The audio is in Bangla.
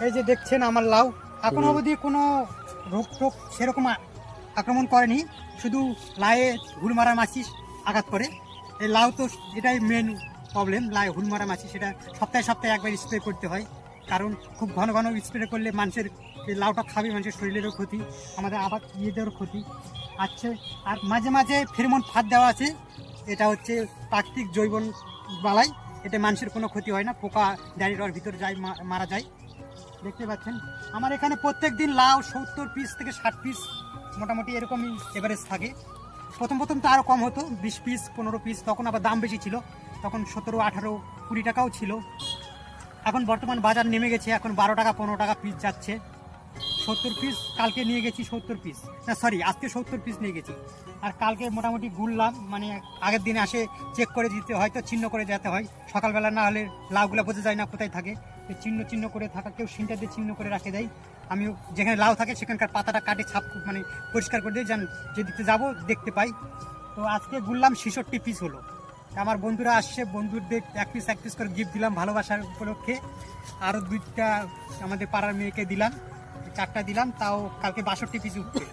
এই যে দেখছেন আমার লাউ এখনো অবধি কোনো রোগ টোগ সেরকম আক্রমণ করেনি, শুধু লায়ে হুলমারা মাছি আঘাত করে। এই লাউ তো এটাই মেন প্রবলেম, লাউ হুলমারা মাছি, সেটা সপ্তাহে সপ্তাহে একবার স্প্রে করতে হয়, কারণ খুব ঘন ঘন স্প্রে করলে মানুষের এই লাউটা খাবে, মানুষের শরীরেরও ক্ষতি, আমাদের আবার ইয়েদেরও ক্ষতি আছে। আর মাঝে মাঝে ফেরোমন ফাঁদ দেওয়া আছে, এটা হচ্ছে প্রাকৃতিক জৈবন বালাই, এতে মানুষের কোনো ক্ষতি হয় না, পোকা ডাইরেক্ট ভিতরে যায়, মারা যায়। দেখতে পাচ্ছেন আমার এখানে প্রত্যেক দিন লাউ 70 পিস থেকে 60 পিস মোটামুটি এরকমই এভারেজ থাকে। প্রথম প্রথম তো আরও কম হতো, 20 পিস 15 পিস, তখন আবার দাম বেশি ছিল, তখন 17, 18, 20 টাকাও ছিল। এখন বর্তমান বাজার নেমে গেছে, এখন 12 টাকা 15 টাকা পিস যাচ্ছে। 70 পিস কালকে নিয়ে গেছি, 70 পিস না সরি আজকে 70 পিস নিয়ে গেছি। আর কালকে মোটামুটি গুনলাম, মানে আগের দিনে আসে চেক করে দিতে হয়, তো চিহ্ন করে যেতে হয়, সকালবেলা না হলে লাউগুলো বোঝা যায় না কোথায় থাকে, তো চিহ্ন করে থাকা, কেউ সিনটা দিয়ে চিহ্ন করে রাখে দেয়। আমিও যেখানে লাউ থাকে সেখানকার পাতাটা কাটে ছাপ মানে পরিষ্কার করে দিই, যেন যেদিকে যাবো দেখতে পাই। তো আজকে গুনলাম 66 পিস হলো। আমার বন্ধুরা আসছে, বন্ধুদের এক পিস করে গিফট দিলাম ভালোবাসার উপলক্ষে। আরও 2টা আমাদের পাড়ার মেয়েকে দিলাম, 4টা দিলাম, তাও কালকে 62 পিস উঠবে।